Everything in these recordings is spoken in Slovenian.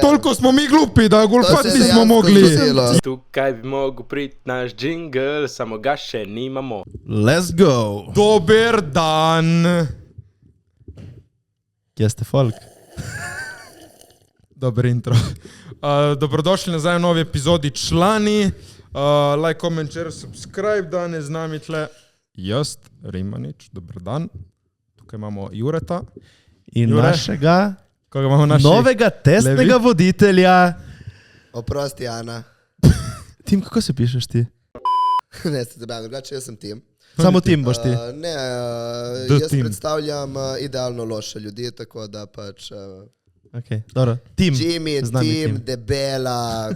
Toliko smo mi glupi, da golfat nismo mogli. Tukaj bi mogel priti naš džingl, samo ga še nimamo. Let's go. Dober dan. Kje ste folk? Dober intro. Dobrodošli nazaj v novi epizodi člani. Like, comment, share, subscribe. Danes z nami tle jaz, Rimanič, dober dan. Tukaj imamo Jureta. In Jure? našega Koga imamo novega testnega voditelja. Oprosti, Ana. Tim, kako se pišeš ti? Ne, se zabavim, drugače jaz sem Tim. Samo Tim boš ti. Ne, The jaz Tim. Predstavljam idealno loše ljudi, tako da pač... Okay, dobro. Tim. Jimmy, z nami Tim, Debela,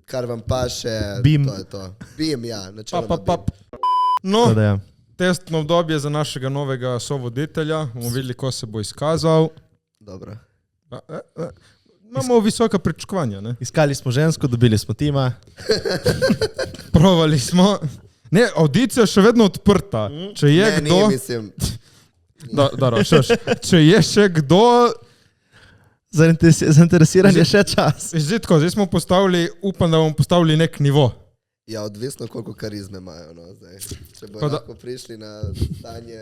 kar vam paše, Bim. to je to. Bim, ja, načeloma Pap. No, Tako da ja. testno obdobje za našega novega sovoditelja. Bomo videli, ko se bo izkazal. Bim. Dobro. Imamo visoka pričakovanja, ne? Iskali smo žensko, dobili smo Tima. Provali smo. Ne, audicija je še vedno odprta. Če je Ne, kdo... ni, mislim... Če je še kdo... Zainteresiran je še čas. Zdaj tako, zdaj smo postavili, upam, da bomo postavili nek nivo. Ja, odvisno koliko karizme imajo, no, zdaj. Če bo Tako da- lahko prišli na stanje...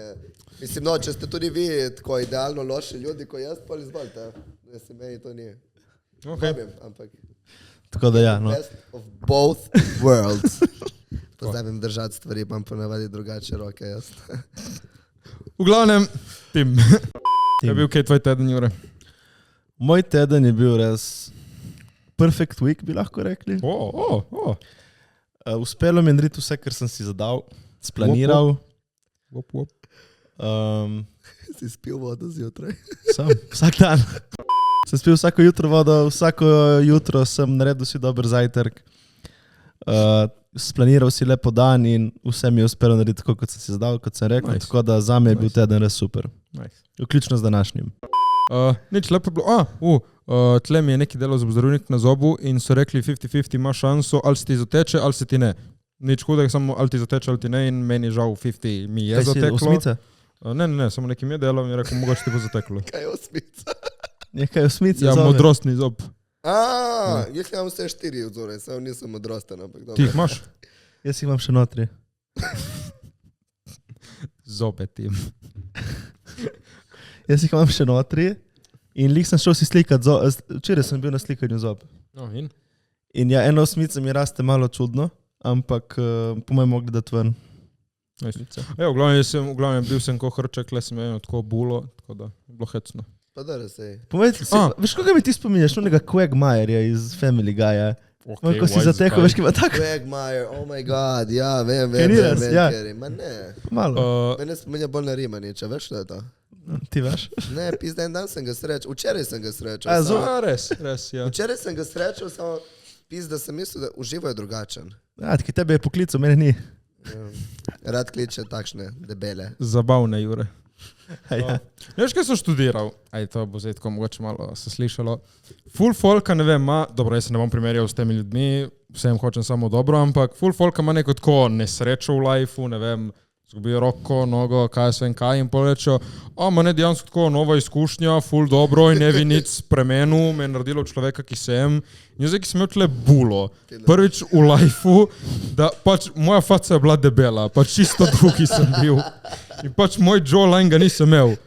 Mislim, no, če ste tudi vi tako idealno loši ljudi, ko jaz, pa izvolite. Mislim, meni to ni. Okay. Vabim, ampak... Tako da ja, no. Best of both worlds. Poznam držati stvari, pa ponavadi drugače roke, jaz. V glavnem, Tim. Je bil kaj tvoj teden, Jure? Moj teden je bil res perfect week, bi lahko rekli. Uspelo mi je narediti vse, kar sem si zadal, splaniral. Si spil vodo zjutraj? Sam, vsak dan. Sem spil vsako jutro vodo, vsako jutro sem naredil si dober zajtrk. Splaniral si lepo dan in vse mi je uspelo narediti tako, kot sem si zadal, kot sem rekel. Nice. Tako da za me je bil teden res super. Nice. Vključno z današnjim. Nič, lepo je bilo. Tle mi je neki delal zobozdravnik na zobu in so rekli 50-50 ima šanso, ali se ti zateče, ali se ti ne. Nič hudega, samo ali ti zateče, ali ti ne in meni žal 50 mi je Kaj si, zateklo. osmice? Ne, samo nekim je delal in je rekel, mogoče ti bo zateklo. Kaj je osmica? Nekaj osmice Ja, zove. modrostni zob. Jaz imam vse 4 vzore, samo nisem modrosten, ampak dobro. Ti jih imaš? Jaz jih imam še notri. Zobe, Tim. Jaz jih imam še notri in lih sem šel si slikati zob. Včeraj sem bil na slikanju zob. No, in? In ja, ena osmica mi raste malo čudno, ampak po mojem mogli dati ven. Ja, v glavnem bil sem ko hrček, le sem imel tako bulo, tako da je bilo hecno. Pa da sej. Povedal si, veš, koga mi ti spominjaš? Onega Quagmireja iz Family Guyja. Okay, Ko si zatekal, veš, ki ima tako Quagmire, oh my god, ja, vem, Kaj ni res, ja. Kerry. Ma ne, malo. mene spominja bolj na Rimaniča, veš što je to? Ti veš? Ne, pizda en dan sem ga srečal, včeraj sem ga srečal. Res, ja. Včeraj sem ga srečal, samo pizda sem mislil, da uživo je drugačen. Ja, ki tebe je poklical, mene ni. Rad kliče takšne debele. Zabavne, Jure. Ja. Veš, kaj sem študiral? Aj, to bo zdaj tako mogoče malo se slišalo. Full folka, ne vem, dobro, jaz se ne bom primerjal s temi ljudmi, vsem hočem samo dobro, ampak full folka ima neko tako nesrečo v lifeu, ne vem, zgubijo roko, nogo, kaj se vem kaj in porečejo, ma ne dejansko tako nova izkušnja, full dobro in ne bi nič spremenil, me je naredilo človeka, ki sem. In zdaj, ki sem imel tle bulo, prvič v lifeu, da pač moja faca je bila debela, pač čisto drugi sem bil. In pač moj jawline ga nisem imel.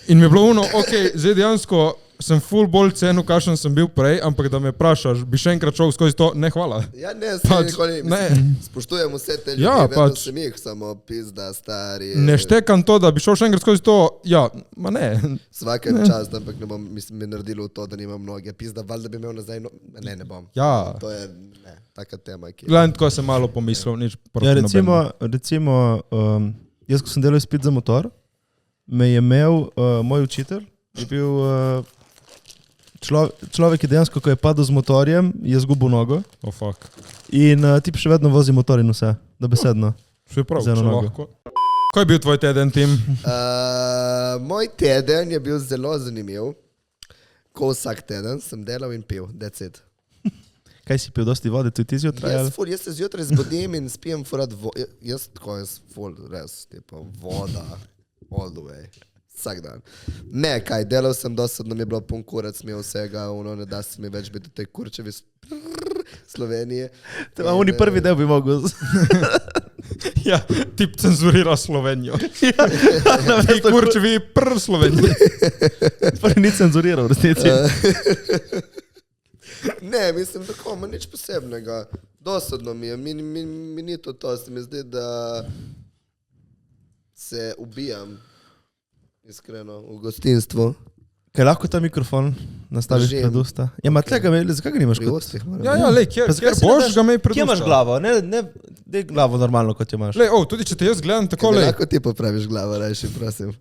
In mi je bilo zdaj dejansko sem full bolj cenil, kakšen sem bil prej, ampak da me vprašaš, bi še enkrat šel skozi to, ne hvala. Ja, ne, Pač, nikoli, ne. spoštujem vse te ljudi, Ja, vedno pač. sem jih, samo pizda, stari. Ne štekam to, da bi šel še enkrat skozi to, ja, ma ne. Svaka čast, ampak ne bom, mislim, mi naredilo to, da nimam noge. Pizda, valjda bi imel nazaj, ne bom. Ja. To je, ne, taka tema, ki... Gledam, tako sem malo pomislil, nič proti Ja, nobenemu. recimo, jaz, ko sem delal izpit za motor, me je imel moj učitelj, je bil človek, ki dejansko, ko je padel z motorjem, je zgubil nogo. Oh, fuck. In tip še vedno vozi motor in vse, dobesedno. Še prav, Z eno če nogo. lahko. Kaj je bil tvoj teden, Tim? Moj teden je bil zelo zanimiv. Ko vsak teden sem delal in pil, that's it. Kaj si pil, dosti vode, tudi ti zjutraj? Jaz se zjutraj zbudim in spijem furat vodo. Jaz ful, res, tipo, voda, all the way. vsak dan. Ne, kaj, delal sem dosadno, mi je bilo pun kurac, mi je vsega, ne da se mi več biti v tej kurčevi Sloveniji. Oni prvi del bi mogel. Ja, tip cenzurira Slovenijo. Tej kurčevi Sloveniji. Prvi ni cenzuriral, v resnici. Ne, mislim, tako, ima nič posebnega. Dosadno mi je, mi ni to, se mi zdi, da se ubijam, iskreno, v gostinstvu. Kaj lahko ta mikrofon nastaviš Držim. pred usta? Ja, ma tega, zakaj ga nimaš Pri kot? ustih moram. Ja, ja, lej, kjer boš ga imej pred Kje imaš usta? glavo? Ne, dej glavo normalno, kot jo imaš. Lej, tudi če te jaz gledam tako, lej. Lahko ti popraviš glavo, rajši, prosim.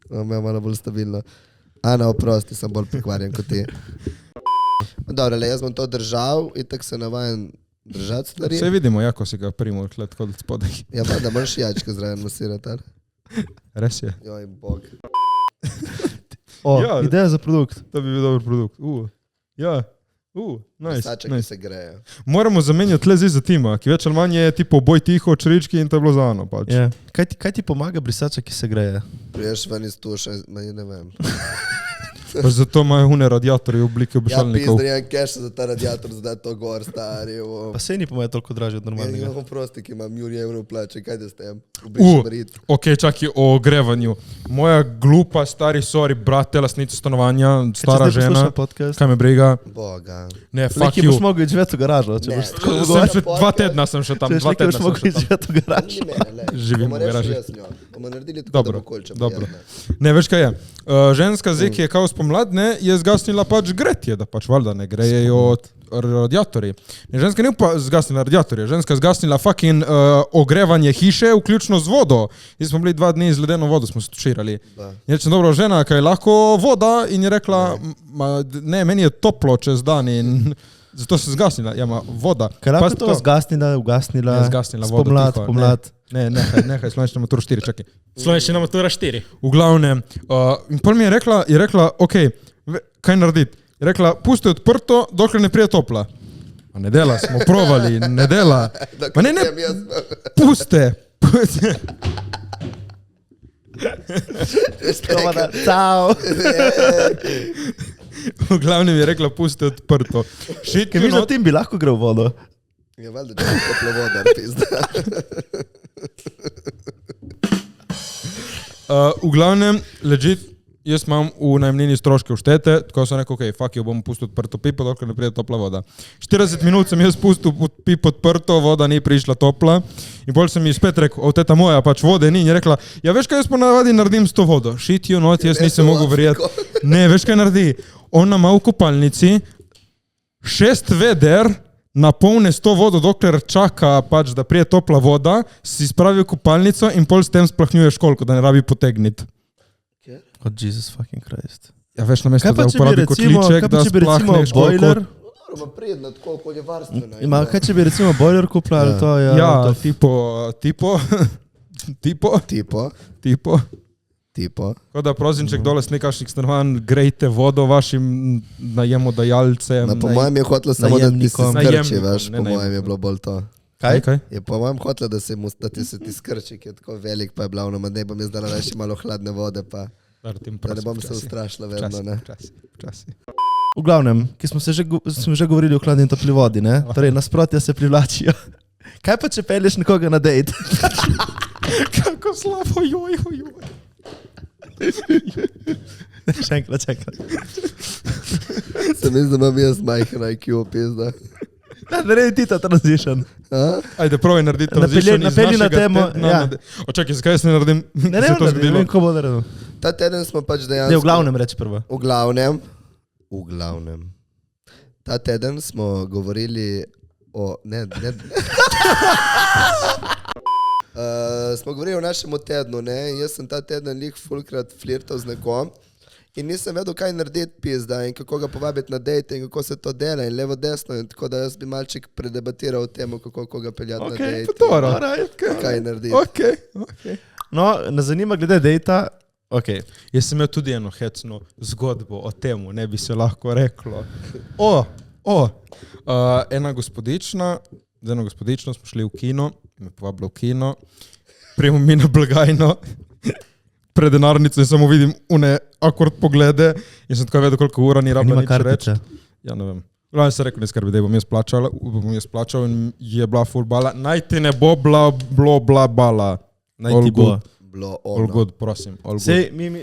Me malo bolj stabilno. Ana, oprosti, sem bolj prekvarjen kot ti. Dobro, le, jaz bom to držal in tako se navajen držati stvari. Vse vidimo, jako si ga primil, tako od spodaj. Ja, pa da moraš jačko zraven masirati, ali? Res je. Joj, bog. O, Ja. ideja za produkt. To bi bil dober produkt. Ja. Nice, Saček, ki nice. se greje. Moramo zamenjati le zdaj za tima, ki več ali manj je tipo boj tiho, črički in to je bilo za Ano pač. Ja. Kaj ti pomaga brisača, ki se greje? Priješ ven iz tuša, ne vem. Pač zato imajo une radiatorje v obliki Ja, obešalnikov. pizdrijem cash za ta radiator, zdaj to gor, stari. Pa se ni po moje toliko dražje od Ja, normalnega. imam prosti, ki imam juri evrov plače, kaj da s tem? Ubrišem rit. Ok, čakaj o ogrevanju. Moja glupa, stari, sorry, brate, lasnica stanovanja, stara žena. Podcast? Kaj me briga? Boga. Ne, fuck Neki you. boš mogel živeti v garažo, če Ne. boš tako Sem govoril. še 2 tedna sem še tam, Če boš 2 nekaj tedna boš sem mogel še tam. živeti v garažo. Ni mene, le. Živim Bomo v garaži. rešili jaz z njo. Bomo naredili tako, Dobro, da bo kolče. dobro. Ne, veš kaj je? Ženska zdaj, ki je kao spomlad, ne, je zgasnila pač gretje, da pač valjda ne grejejo radiatorji. Ne, ženska ni pa zgasnila radiatorje, ženska je zgasnila fucking ogrevanje hiše, vključno z vodo. Zdaj smo bili 2 dni z ledeno vodo, smo se tuširali. Je rečem, dobro, žena, kaj je lahko voda in je rekla, ne, meni je toplo čez dan in zato se zgasnila, ja, ma voda. Kaj lahko Pazi to zgasnila, ugasnila, Ne, zgasnila vodo, spomlad, tiho, pomlad. Ne, nehaj, slovenščina matura 4, čakaj. Slovenščina matura 4. V glavnem, in pol mi je rekla, ok, kaj narediti? Je rekla, pusti odprto, dokler ne prije topla. A ne dela, smo provali, ne dela. Ma ne, puste. Ciao. V glavnem je rekla, pusti odprto. Shit, Kaj you mi za not, tim bi lahko grel vodo? Ja, valjda, če je toplo voda, pizda. v glavnem, legit, jaz imam v najemnini stroške vštete, tako sem rekel, ok, fuck jo, bom pustil odprto pipo, dokler ne pride topla voda. 40 minut sem jaz pustil pipo odprto, voda ni prišla topla in bolj sem ji spet rekel, o teta moja, pač vode ni in je rekla, ja veš kaj jaz ponavadi naredim s to vodo? Shit you not, jaz nisem mogel verjeti. Ne, veš kaj naredi? Ona ima v kopalnici 6 veder, napolne s to vodo, dokler čaka pač, da prije topla voda, si spravi v kopalnico in pol s tem splahnjuje školko, da ne rabi potegniti. Oh, Jesus fucking Christ. Ja, veš, na mesto, Kaj pa, da če bi uporabi recimo, kotliček, kaj da pa, če bi recimo splahne školko. boiler, Moramo predno, tako okoljevarstveno. ima, kaj če bi recimo boiler kupila, ali to je... Ja, to- tipo. Tipo. Tako da prozinček dole s nekakšnih stanovanj, grejte vodo vašim najemodajalcem. Po mojem je hotela samo, da ti se najemnikom. skrči, Najemnikom, veš, ne po mojem je najemnikom. bilo bolj to. Kaj? Je po mojem hotela, da ti se ti skrči, ki je tako velik, pa je bila ono, ne bom jaz dala več malo hladne vode, pa da ne bom se ustrašila vedno, ne. Včasih. V glavnem, ki smo že govorili o hladni in topli vodi, ne? Torej, nasprotja se privlačijo. Kaj pa, če pelješ nekoga na dejt? Kako slabo, joj. Še enkrat. Se mi zdi, da imam jaz majhen IQ, pizda. Naredi ti ta transition. Ajde, provaj narediti transition iz napelji na našega temo, tedna ja. Očakaj, zakaj jaz ne naredim? Ne, Se je to ne zgodilo? vem, ko bo naredil. Ta teden smo pač dejansko... Ne, v glavnem reči prvo. V glavnem. Ta teden smo govorili o... smo govorili o našem tednu, ne? Jaz sem ta teden lih fulkrat flirtal z nekom in nisem vedel, kaj narediti pizda in kako ga povabiti na dejte in kako se to dela in levo desno in tako da jaz bi malček predebatiral o tem, kako koga peljati na dejte. Dobro. Kaj narediti. Ok. No, nas zanima glede dejta. Ok. Jaz sem imel tudi eno hecno zgodbo o temu, ne bi se lahko reklo. Ena gospodična, z eno gospodično smo šli v kino, me povabila v kino, prijemo mi na blagajno, pred denarnico in samo vidim une akord poglede in sem tako vedel, koliko ura ni rabila Nima nič reči. kartice. Ja, ne vem. Glavno sem rekel, ne skrbi, da bom jaz plačal in je bila full bala. Naj ti ne bo bla bala. Naj All ti bo. good. Bilo All ono. good, prosim. All good.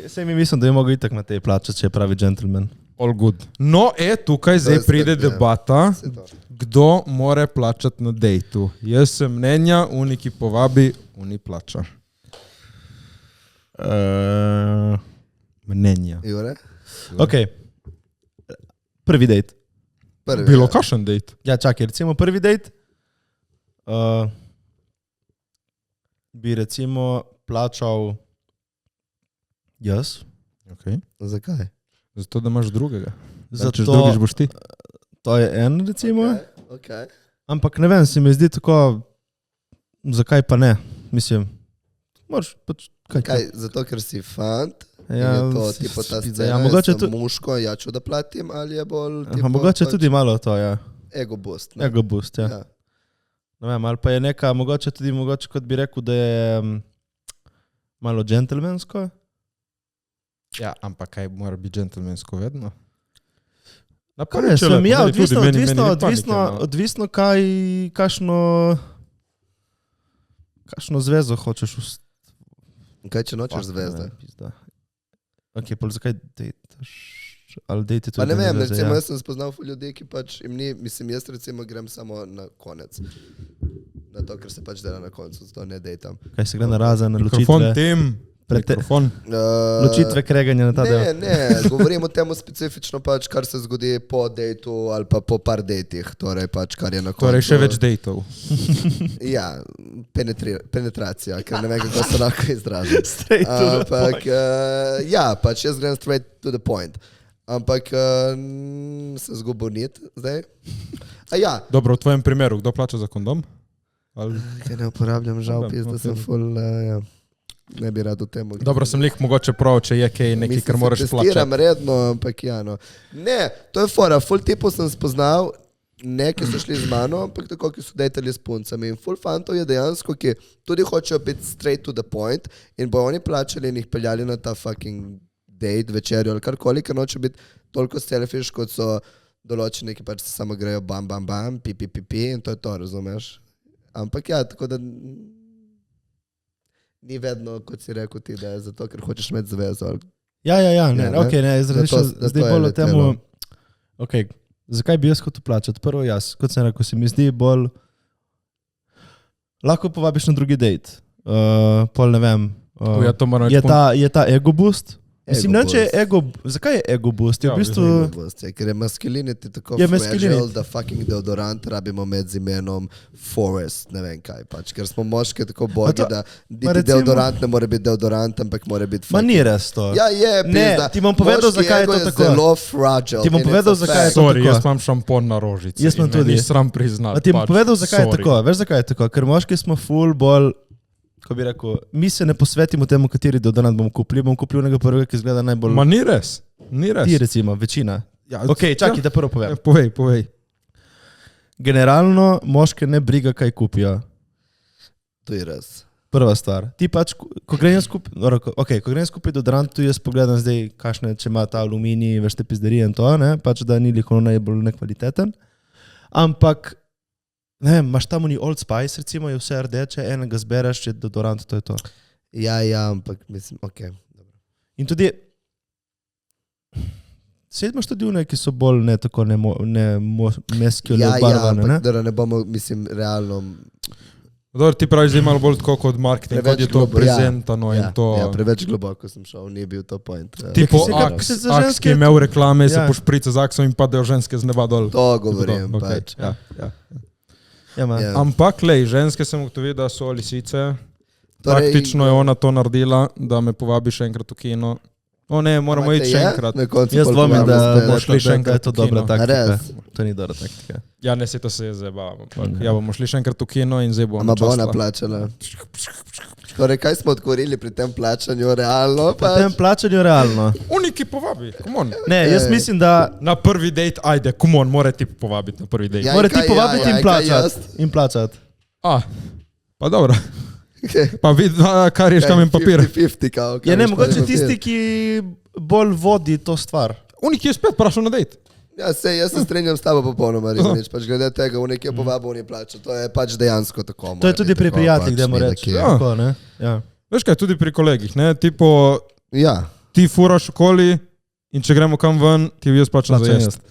Sej mi mislim, da je mogo itak na tej plačati, če je pravi gentleman. All good. No, tukaj zdaj je pride spet, ja. debata, Vse to. kdo more plačati na dejtu. Jaz sem mnenja, uni, ki povabi, uni plača. Mnenja. Jure? Ok. Prvi dejt. Prvi, Bilo ja. kakšen dejt? Ja, čakaj, recimo prvi dejt. Bi recimo plačal jaz. Okay. Zakaj? Zato, da imaš drugega. Zato, Če drugiš boš ti. to je en recimo. Okay. Ampak ne vem, se mi zdi tako, zakaj pa ne. Mislim, moraš pač, Kaj, zato ker si fant, Ja, je to si- tipo ta si- scena, ja, mogoče jaz sem tu- muško, ja ću da platim, ali je bolj Aha, mogoče pač tudi malo to, ja. ego boost. Ne? Ego boost, ja. Ja. Ne vem, ali pa je neka, mogoče tudi, kot bi rekel, da je malo džentelmensko. Ja, ampak kaj mora biti džentelmensko vedno? Na Kaj prvič je sem, lepo, ja, meni tudi, meni ni panike, odvisno kakšno zvezo hočeš Kaj če nočeš zvezde? Ok, pa zakaj dejtaš? Ali dejte tudi Pa ne na vem, zveze, recimo ja. jaz sem spoznal ful ljudi, ki pač jim ni, mislim, jaz recimo grem samo na konec. Na to, ker se pač dela na koncu, zato ne dejtam. Kaj se gre na razen, na Mikrofon ločitve? tem, mikrofon. Ločitve, kreganja na ta del. Ne, govorim o tem specifično pač, kar se zgodi po dejtu ali pa po par dejtih, torej pač, kar je na koncu. Torej še več dejtov. Ja, penetracija, ker ne vem, kako se lahko izrazim. Straight to the Ampak, point. ja, pač jaz grem straight to the point. Ampak se zgubil nit zdaj. A ja, Dobro, v tvojem primeru, kdo plača za kondom? Ali... ker ne uporabljam, žal, Dobro, da ok. sem full, ja. Ne bi rad v tem. Dobro, sem lih mogoče prav, če je kaj nekaj, kar moraš plačati. Testiram redno, ampak ja, no. Ne, to je fora, full tipov sem spoznal, ne, ki so šli z mano, ampak tako, ki so dejtali s puncami. In full fantov je dejansko, ki tudi hočejo biti straight to the point in bojo oni plačali in jih peljali na ta fucking date, večerjo ali karkoli, ker noče biti toliko selfish, kot so določeni, ki pač se samo grejo bam, bam, bam, pi, pi, pi, pi in to je to, razumeš? Ampak ja, tako da ni vedno, kot si rekel ti, da je zato, ker hočeš imeti zvezo. Ja, ne, Ja, ne. ok, ne, Da zdaj to je bolj o letelo. temu, ok, zakaj bi jaz hotel plačati? Prvo jaz, kot sem rekel, se mi zdi bolj, lahko povabiš na drugi dejt, pol ne vem, Ja, to moram je reči. ta ego boost? Mislim, Ego ne, če je boost. ego, zakaj je ego boost? Je Ja, v bistvu, Ker je masculinity tako Je fragile, masculinity. da fucking deodorant rabimo med imenom Forest, ne vem kaj pač. Ker smo moški tako bogi, to- da niti recimo- deodorant ne more biti deodorant, ampak mora biti ma ni res to. Ja, je, Ne, pizda. ti bom povedal, Moški zakaj je ego to tako. Zelo fragile. Ti bom in it's povedal, a zakaj je fact. to Sorry, tako. jaz imam šampon na rožici. Jaz imam in meni tudi. Ni sram priznati. A ti bom pač. povedal, zakaj je Sorry. tako. Veš, zakaj je tako? Ker moški smo full bolj, ko bi rekel, mi se ne posvetimo temu, kateri deodorant bomo kupili. Bom kupil nekega prvega, ki izgleda najbolj... Ma ni res. Ni res. Ti recimo, večina. Ja, Ok, čakaj, da prvo povem. Povej. Generalno moške ne briga, kaj kupijo. To je res. Prva stvar. Ti pač, ko grem skupaj deodorant, tu jaz pogledam zdaj, kakšne, če ima ta aluminij, veš te pizderije in to, ne? Pač da ni liko najbolj nekvaliteten. Ampak, ne vem, imaš tam oni Old Spice, recimo, je vse rdeče, enega zbereš, je deodorant, to je to. Ja, ampak mislim, ok. In tudi, sed imaš tudi une, ki so bolj ne tako meskio Ja, obarvane, ne? ampak da ne bomo, mislim, realno... Dobro, ti praviš, da je malo bolj tako kot marketing, kot je to globo- prezentano ja, in to... Ja, preveč globoko sem šel, ni bil to point. Tipo Ja, ki se Axe, za Axe, ženske- ki je imel reklame, se Ja. pošprica z Axom in padejo ženske z neba dol. To govorim, Ok, pač. ja. Ja, ma. Ja. Ampak, lej, ženske sem ugotovil, da so lisice. Torej- Praktično je ona to naredila, da me povabi še enkrat v kino. O ne, moramo Ampak iti te še je? enkrat. Na koncu Jaz pol dvomim, povabimo da spet. bomo šli še da je enkrat to v dobra kino. taktika. Res? To ni dobra taktika. Ja, ne, se to se je zabavam. Ampak, Ok. ja, bomo šli še enkrat v kino in zdaj bomo Ama bo ona načasla. plačala. Torej, kaj smo odgovorili pri tem plačanju realno? Po tem plačanju realno. Uniki povabi, come on. Ne, jaz mislim, da Na prvi dejt, ajde, come on, mora ti povabiti na prvi dejt. Ja, mora in kaj ti povabiti ja, in in kaj plačati. In plačati. A, pa dobro. Pa vidi, kar je kamen papir. 50-50 kao. Ja, ne, mogoče tisti, ki bolj vodi to stvar. Unik je spet prašal na dejt. Ja, jaz se strinjam s tabo popolnoma, Ribanič, pač glede tega, unik je povabil, unik plača, to je pač dejansko tako. To je tudi pri prijateljih, da mu reči. Tako, ne? Ja. Veš kaj, tudi pri kolegih, ne, tipo, Ja, ti furaš okoli in če gremo kam ven, ti jaz plačam za jesti.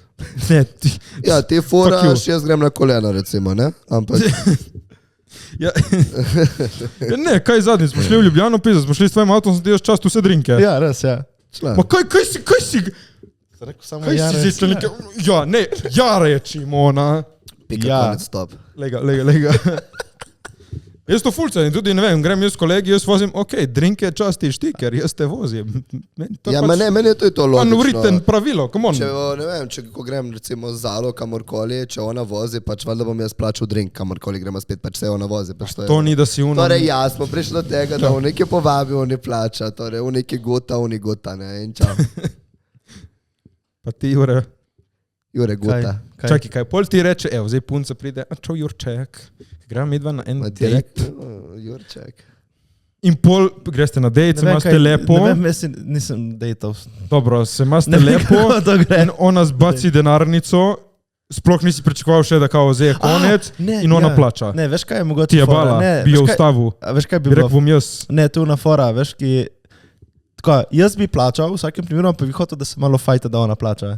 Ne, ti, ja, ti furaš, jaz grem na koleno, recimo, ne? Ampak, ja, ja, ne, kaj zadnji, smo šli v Ljubljano pizza, smo šli s tvojim avtom, sem ti jaz čast vse drinke. Ja, res, ja. član. Ma kaj si, Rekel samo kaj si zdaj nekaj, ja, ne, ja rečim, ona. Pika, Ja. konec, stop. Lega. Jaz to fulca in tudi, ne vem, grem jaz s kolegi, jaz vozim, ok, drinke časti štiker, jaz te vozim. Ja, meni je to logično. Unwritten pravilo, come on. Če, ne vem, če ko grem recimo z Zalo kamorkoli, če ona vozi, pač valjda bom jaz plačal drink, kamorkoli gremo spet, pač se ona vozi. Pač To ni, da si uno. Torej, ja, smo prišli do tega, da unik je povabil, unik plača, torej unik je guta, ne, in čau. Pa ti, Jure, Jure, guta. čakaj, kaj pol ti reče, evo, zdaj punca pride, a čo Jurček, gremo midva na en dejt. Jurček. In pol greste na dejt, se imate lepo. Ne vem, jaz nisem dejtal. Dobro, se imate Ne vem, lepo kako to gre. in ona zbaci denarnico, sploh nisi pričakoval še, da kao zdaj je konec in ona plača. Ne, veš kaj je mogoče Ti je fora? bala, Ne, bi jo veš kaj- ustavil, A veš kaj bi bi rekel bilo? bom jaz. Ne, tu na fora, veš, ki... Tako, jaz bi plačal, v vsakem primeru pa bi hotel, da se malo fajta, da ona plača.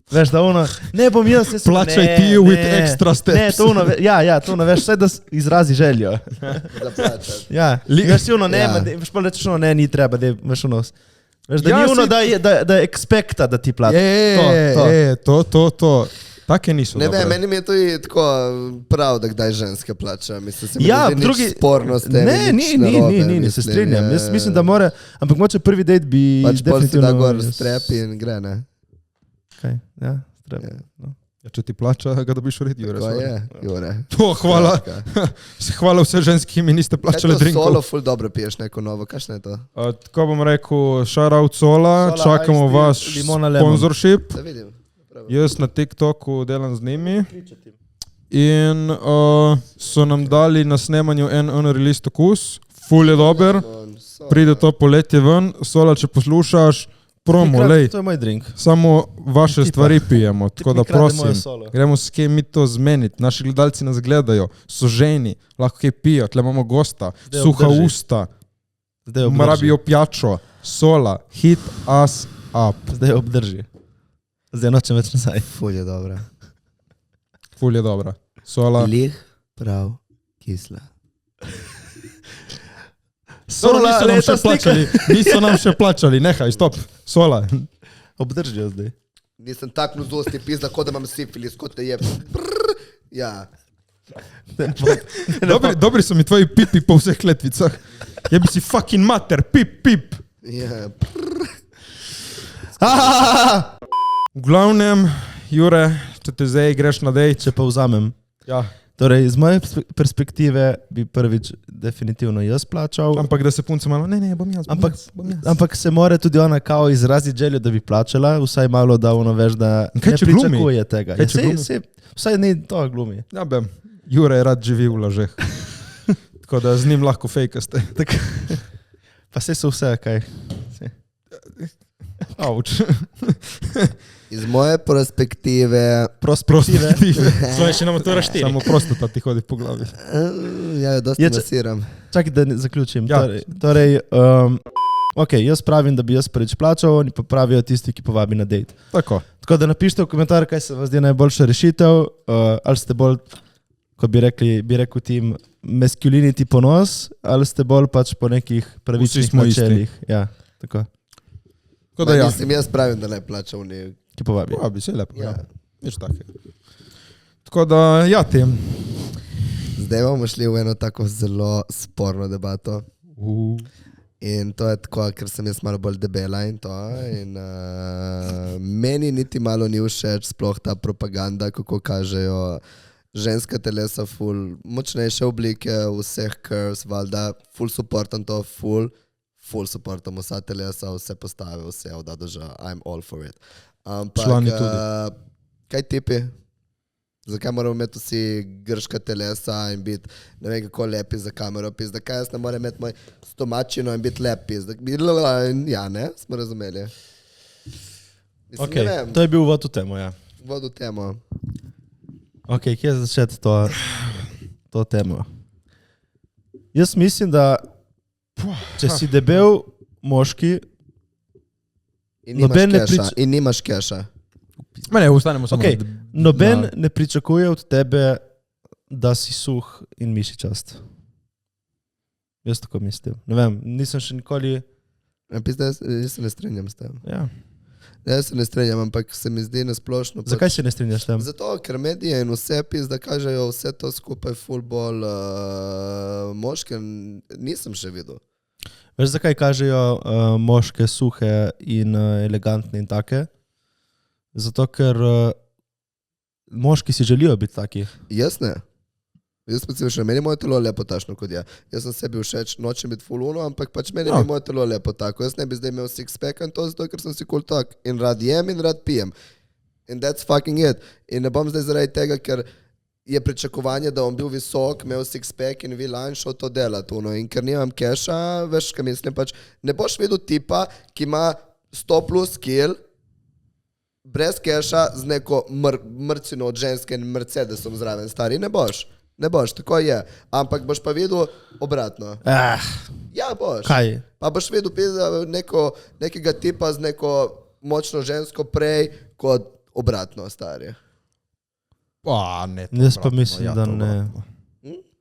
Veš, da ona... Ne, bom jaz... Plačaj ti with extra steps. Ne, to ono, ja, to ono, veš, vse da izrazi željo. Za plačati. Ja, veš, ono, ne, Ja. veš, pa rečeš ono, ne, ni treba, veš, ono... Veš, da Ja, ni ono, saj- da je expecta, da ti plačaš. To. Take niso Ne dobre. vem, meni mi je to tako prav, da kdaj ženske plačajo. Mislim, se mi Ja, ne zdi drugi... nič sporno s tem. Ne, ni, se strinjam. Jaz mislim, da mora... Ampak moče prvi date bi Pač bolj si definitivno... da gor strep in gre, ne? Kaj, ja, strep. Ja. Ja, če ti plača, ga dobiš v redu, Jure. Ko sorry. je, Jure. To, hvala. Kratka. Hvala vse ženski, ki mi niste Kaj plačali to drinkov. solo ful dobro piješ neko novo, kakšno je to? Tako bom rekel, shout out Sola, Sola, čakamo Ice Tea, vaš limona, lemon. sponsorship. Da vidim. Jaz na TikToku delam z njimi in so nam dali na snemanju en unreleased okus, ful je dober, pride to poletje ven, Sola, če poslušaš, promo, lej, To je moj drink. samo vaše Tipa. stvari pijemo, tako da mi krade mojo prosim, solo. gremo s kje mi to zmeniti, naši gledalci nas gledajo, so ženi, lahko kaj pijo, tle imamo gosta, Zdaj suha obdrži. usta, Zdaj obdrži. rabijo pijačo, Sola, hit us up, Zdaj obdrži. Zdaj nočem več nazaj. Ful je dobra. ful je dobra. Sola, Lih, prav, kisla. Sola, niso nam še plačali, nehaj, stop, Sola. Obdrži jo zdaj. Nisem taknu z usti pizda, kot da imam sifilis, kot te je. Ja. Dobri so mi tvoji pipi po vseh letvicah. Je bi si fucking mater, pip. Ja. V glavnem, Jure, če te zdaj greš na dejt, Če pa vzamem. ja, Torej, iz moje perspektive bi prvič definitivno jaz plačal, ampak da se punca malo, ne, bom jaz. ampak se mora tudi ona kao izraziti željo, da bi plačala, vsaj malo, da ono veš, da In kaj ne če glumi? pričakuje tega. Kaj če glumi? Vsaj ni to glumi. Ja, bem, Jure rad živi v lažeh. Tako da z njim lahko fejkaste. Tak, pa se so vse, kaj. Auč. Iz moje perspektive, Prospektive. Slovenščina matura 4. Samo prostata ti hodi po glavi. ja, dosti Je, če- nasiram. Čakaj, da zaključim. Ja. Torej ok, jaz pravim, da bi jaz prvič plačal, oni pa pravijo tisti, ki povabi na dejt. Tako. Tako da napišite v komentar, kaj se vam zdi najboljša rešitev, ali ste bolj, kot bi rekel tim, masculinity ponos, ali ste bolj pač po nekih Vsi pravičnih smo isti. načelih. Ja, tako, Tako da ja, Mislim, jaz pravim, da naj plača v njej. ki povabi. povabi se lepo. Ja. Ja. Nič takega. Tako da, ja, tem. Zdaj bomo šli v eno tako zelo sporno debato. In to je tako, ker sem jaz malo bolj debela in to. In, meni niti malo ni všeč sploh ta propaganda, kako kažejo ženska telesa, ful močnejše oblike vseh curves, valjda, ful supportam to, ful supportam vsa telesa, vse postave, vse od A do Ž, I'm all for it. Ampak, Člani tudi. kaj tipi? Zakaj moramo imeti vsi grška telesa in biti ne vem kako lepi za kamero, pizda, kaj jaz ne morem imeti moj stomačino in biti lep, pizda. Ja, ne, smo razumeli. Mislim, Okay, ne vem, to je bil uvod v temo, ja. vodu temo. Ok, kje začeti to temo? Jaz mislim, da če si debel moški, In nimaš Noben ne keša. In nimaš keša. Ma ne, ustanemo samo. okay, noben ne pričakuje od tebe, da si suh in mišičast. Jaz tako mislim. Ne vem, nisem še nikoli... Ja, pizda, jaz se ne strinjam s tem. Ja. Jaz se ne strinjam, ampak se mi zdi nasplošno. Zakaj se ne strinjaš s tem? Zato, ker medije in vse pizda kažejo vse to skupaj futbol moške, nisem še videl. Veš, zakaj kažejo moške suhe in elegantne in take? Zato, ker moški si želijo biti taki. Jaz ne. Jaz specifično, meni je moje telo lepo tašno kot je. Jaz sem sebi všeč, nočem biti full uno, ampak pač meni je moje telo lepo tako. Jaz ne bi zdaj imel six-pack in to zato, ker sem si cool tak. In rad jem in rad pijem. And that's fucking it. In ne bom zdaj zaradi tega, ker je pričakovanje, da bom bil visok, imel six-pack in vilan šel to delati. Uno. In ker nimam keša, veš, kaj mislim, pač ne boš videl tipa, ki ima 100 plus kil, brez keša z neko mrcino od ženske in Mercedesom zraven stari. Ne boš. Ne boš, tako je. Ampak boš pa videl obratno. Ja, boš. Kaj? Pa boš videl nekega tipa z neko močno žensko prej kot obratno, stari. Ne, Jaz pa mislim, da ne.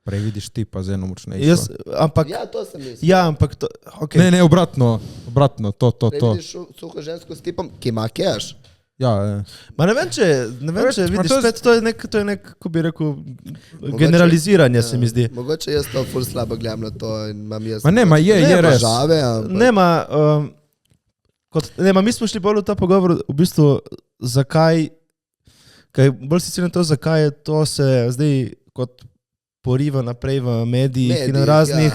Prej vidiš tipa z eno močnejšo. Jaz, ampak, Ja, to sem mislil. ja, ampak to, okay. Ne, obratno, to. Prej vidiš suho žensko s tipom, ki ima keš. Ja, Ma ne vem, če Veš, ma vidiš, to je- spet to je nek, ko bi rekel, generaliziranje se mi zdi. Mogoče jaz to ful slabo gledam na to in imam jaz... Ma ne, ma je res. Žave, ampak... Mi smo šli bolj v ta pogovor, v bistvu, zakaj, bolj si na to, zakaj je to se zdaj kot poriva naprej v medijih in na raznih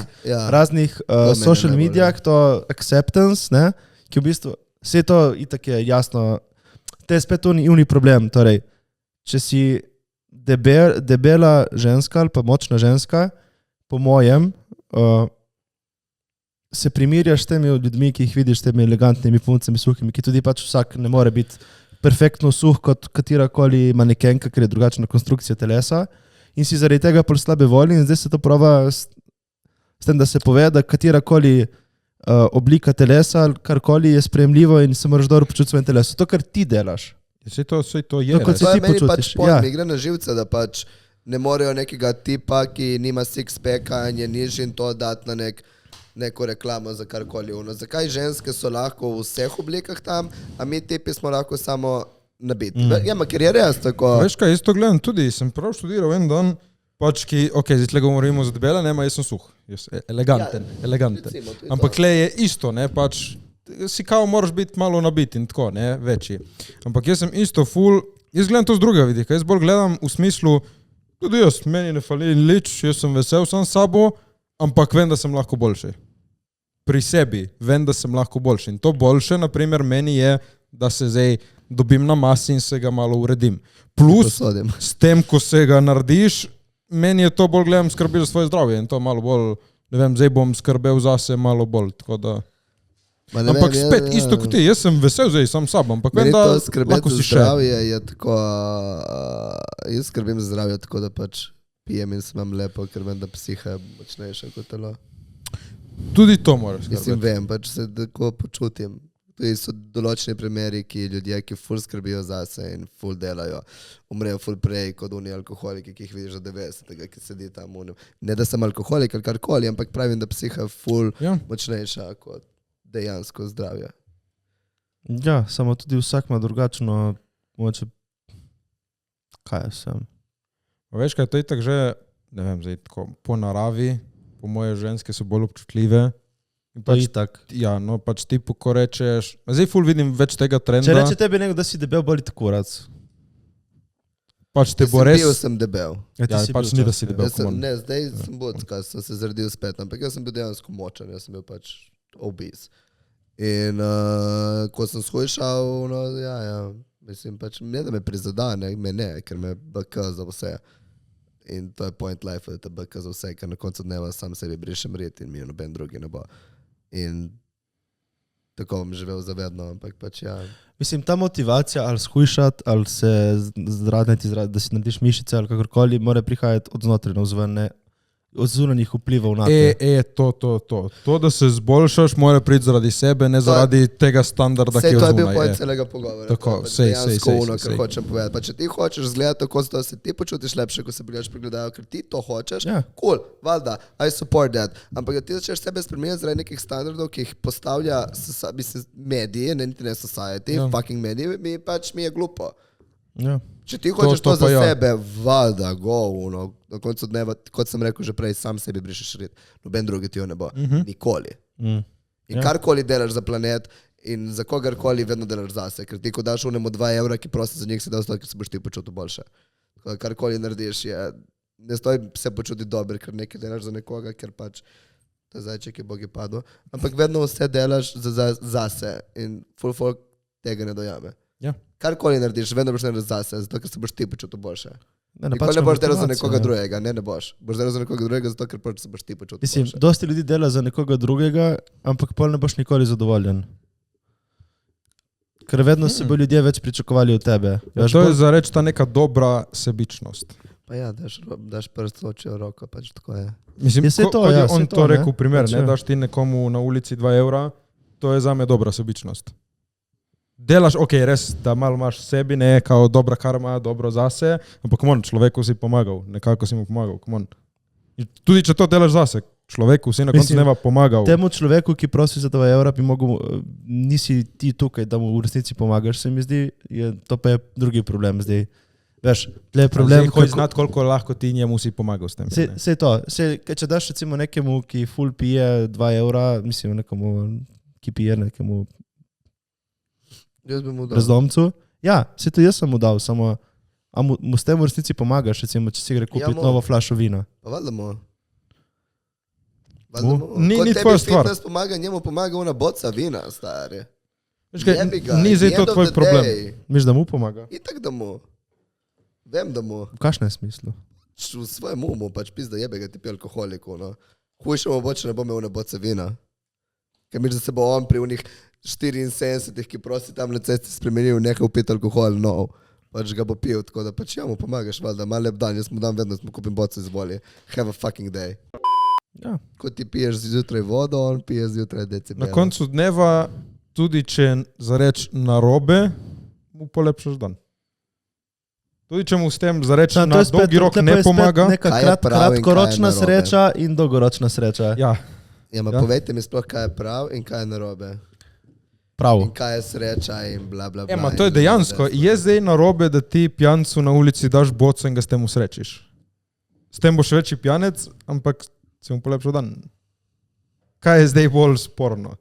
To mene social najbolj, medijah, to acceptance, ne, ki v bistvu, vse to itak je jasno, to je spet uni problem, torej, če si debela ženska ali pa močna ženska, po mojem, se primirjaš s temi ljudmi, ki jih vidiš, s temi elegantnimi puncami, suhimi, ki tudi pač vsak ne more biti perfektno suh kot katerakoli manekenka, ker je drugačna konstrukcija telesa in si zaradi tega pol slabe volje in zdaj se to prova s tem, da se pove, da katerakoli oblika telesa, karkoli je sprejemljivo in se moraš dobro počutiti v svojem telesu. To, kar ti delaš. Vse to je. No, kot res. se To je ti meni pač počutiš, pojem, ja. mi gre na živce, da pač ne morejo nekega tipa, ki nima six-packa in je nižji in to dati na neko reklamo za karkoli. Zakaj ženske so lahko v vseh oblikah tam, a mi tipi smo lahko samo nabiti. Ja, ma, ker je res tako. Veš kaj, jaz to gledam tudi, sem prav študiral en dan, pač ki, zdaj tle govorimo za debele, ne, ma jaz sem suh. Jaz, eleganten. recimo, to je Ampak to. tle je isto, ne, pač si kao moraš biti malo nabit in tako, ne, večji. Ampak jaz sem isto full, jaz gledam to z drugega vidika, jaz bolj gledam v smislu, tudi jaz, meni ne fali nič, jaz sem vesel sam s sabo, ampak vem, da sem lahko boljši. Pri sebi vem, da sem lahko boljši. In to boljše, naprimer, meni je, da se zdaj dobim na masi in se ga malo uredim. Plus, Posodim. s tem, ko se ga narediš, meni je to bolj gledam skrbi za svoje zdravje in to malo bolj, ne vem, zdaj bom skrbel zase malo bolj, tako da... Ma ne Ampak vem, spet, isto kot ti, jaz sem vesel zdaj sam s sabo, ampak vem, Meni da to skrbeti lahko za si še. zdravje je tako, jaz skrbim za zdravje tako, da pač pijem in se imam lepo, ker vem, da psiha je močnejša kot telo. Tudi to moraš Mislim, skrbeti. vem, pač se tako počutim. Tudi so določeni primeri, ki ljudje, ki ful skrbijo zase in ful delajo, umrejo ful prej kot oni alkoholiki, ki jih vidiš od 90-ega, ki sedi tam unim. Ne, da sem alkoholik ali karkoli, ampak pravim, da psiha je ful Ja. močnejša kot dejansko zdravje. Ja, samo tudi vsak ima drugačno, moče, kaj jaz sem. Veš kaj, to je tako že, ne vem, zdaj tako po naravi, po moje ženske so bolj občutljive. In To pač, je itak. ja, no pač tipu, ko rečeš, zdaj ful vidim več tega trenda, Če reče tebi nekdo, da si debel, boli te kurac. pač te bo res, Bil sem debel. ja, pač ni, da si debel, Jaz sem, come on. ne, zdaj sem budka, sem se zredil spet, ampak jaz sem bil dejansko močen, jaz sem bil pač obese. In ko sem shujšal, no, ja, Mislim, pač ne da me prizadane, me ne, ker me BK za vse. In to je point life, da te BK za vse, ker na koncu dneva sam sebi brišem rit in mi noben drugi ne bo. In tako bom živel zavedno, ampak pač ja. Mislim, ta motivacija ali shujšati, ali se zradniti, da si narediš mišice ali kakorkoli, mora prihajati od znotraj navzven, ne od zunanjih vplivov na te. To, da se zboljšaš, mora priti zaradi sebe, ne zaradi tega standarda, ki je to je bil zunaj. point celega pogovora. Tako, pač sej, dejansko ono, sej. kar hočem povedati. Pa če ti hočeš zgledati tako, da se ti počutiš lepše, ko se pregledajo, ker ti to hočeš, cool, valjda, I support that. Ampak da ti začneš sebe spremenjati zaradi nekih standardov, ki jih postavlja mediji, ne society, fucking mediji, mi je glupo. Ja. Če ti hočeš to za sebe, valjda, na koncu dneva, kot sem rekel že prej, sam sebi brišeš rit, noben drugi ti jo ne bo, nikoli. In karkoli delaš za planet in za kogarkoli vedno delaš zase, ker ti ko daš unemu 2 evra, ki prosi za njih, se da ostalo, ker se boš ti počutil boljše. Karkoli narediš, ne stoji se počuti dober, ker nekaj delaš za nekoga, ker pač ta zajček je Bog je padel, ampak vedno vse delaš zase in full folk tega ne dojame. Ja. Karkoli narediš, vedno boš naredil zase, zato ker se boš ti počutil boljše. Nikoli ne boš delal za nekoga drugega, ne boš. Boš delal za nekoga drugega, zato ker se boš ti počutil boljše. Mislim, dosti ljudi dela za nekoga drugega, ampak pol ne boš nikoli zadovoljen. Ker vedno se bo ljudje več pričakovali od tebe. To je za reči ta neka dobra sebičnost. Pa ja, daš prst v oči v roko, pač tako je. Mislim, kot je on to rekel primer, ne daš ti nekomu na ulici 2 evra, to je zame dobra sebičnost. Delaš, res, da malo imaš sebi, ne, kao dobra karma, dobro zase, ampak človeku si pomagal, nekako si mu pomagal, tudi če to delaš zase, človeku si na koncu dneva pomagal. Temu človeku, ki prosi za 2 evra, bi mogel, nisi ti tukaj, da mu v resnici pomagaš, se mi zdi, to pa je drugi problem zdaj. Veš, tle je problem, hoč znati, koliko lahko ti njemu si pomagal s tem. Sej to, če daš recimo nekemu, ki ful pije 2 evra, mislim nekomu, ki pije nekemu brezdomcu. Ja, se to jaz sem mu dal, samo a mu s tem v resnici pomagaš, recimo, če si gre kupiti novo flašo vina. Pa valjda mu. Ni tvoja stvar. Kot tebi pomaga, njemu pomaga una boca vina, stari. Ni zdaj to tvoj problem. Miš, da mu pomaga? Itak da mu. Vem, da mu. V kakšnem smislu? V svojem umu, pač pizda jebe ga ti pi alkoholiku, no. Hujše mu bo, če ne bo imel una boca vina. Ker miš, da se bo on pri unih 74, ki prosi tam na cesti spremenil, nehal piti alkohol, no, pač ga bo pil, tako da pač ja mu pomagaš, valjda, malo lep dan, jaz mu dam vedno, smo kupim boce z voli, have a fucking day. Ja. Ko ti piješ zjutraj vodo, on pije zjutraj decibela. Na koncu dneva, tudi če zareč narobe, mu polepšaš dan. Tudi če mu s tem zareč na dolgi rok ne pomaga. Neka kratkoročna sreča in dolgoročna sreča. Ja. Ja, ma povejte mi sploh, kaj je prav in kaj je narobe. Prav. In kaj je sreča in bla bla bla. Ja, to je dejansko. Je zdaj narobe, da ti pijancu na ulici daš boco in ga s tem usrečiš. S tem boš večji pijanec, ampak si mu polepšal dan. Kaj je zdaj bolj sporno?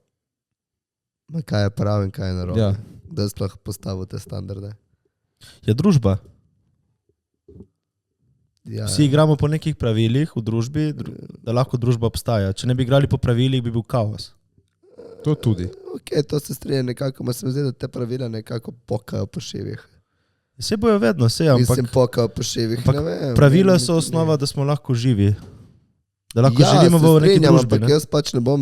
Ma kaj je prav in kaj je narobe. Ja. Da sploh postavil te standarde. Je družba. Ja. Vsi igramo po nekih pravilih v družbi, da lahko družba obstaja. Če ne bi igrali po pravilih, bi bil kaos. To tudi. Ok, to se strinja nekako, ma se mi zdi, da te pravila nekako pokajo po šivih. Vse bojo vedno, ampak... Mislim, pokajo po šivih, ne vem. Pravila so osnova, da smo lahko živi. Da lahko živimo v neki družbi. Ampak jaz pač ne bom